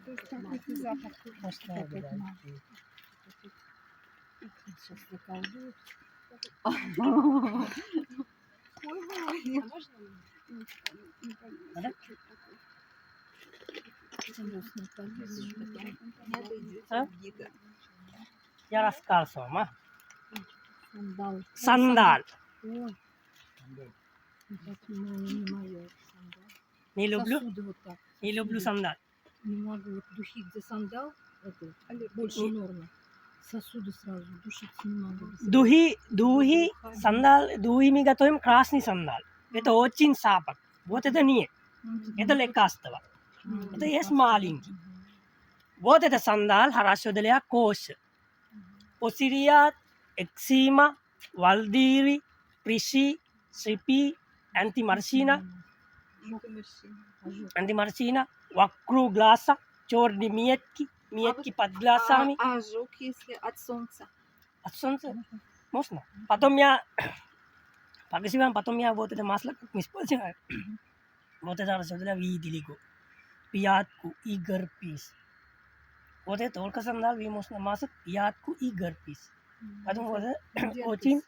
То есть какой-то запах. Вкусная Опять бывает. мало. Сейчас заколдуют. Ой, Ваня. А можно? Ага. Интересно, повесишь потом. А? Я рассказывал, ма. Сандал. Сандаль. Ой, так не мое. Сандал. Не люблю. Сосуды вот так. Не люблю Сосуды. сандаль. Не могу. Вот духи, где сандал, это больше Не. нормы. Сосуды сразу душиться не могу. Духи, сандаль, духи мы готовим красный сандаль. Это очень запах. Вот это нет. Это лекарство. Это есть маленький. Вот это сандаль хорошо для кожи. Посириат, экзима, валдири, приши, сипи, антимарсина, вокруг глаза, черные метки под глазами. А ожог, если от солнца? От солнца можно. Потом я вот это масло как использую. Вот это хорошо для виделику, пятку и герпес. Вот это только сандаль можно мазать пятку и герпес. Поэтому вот это очень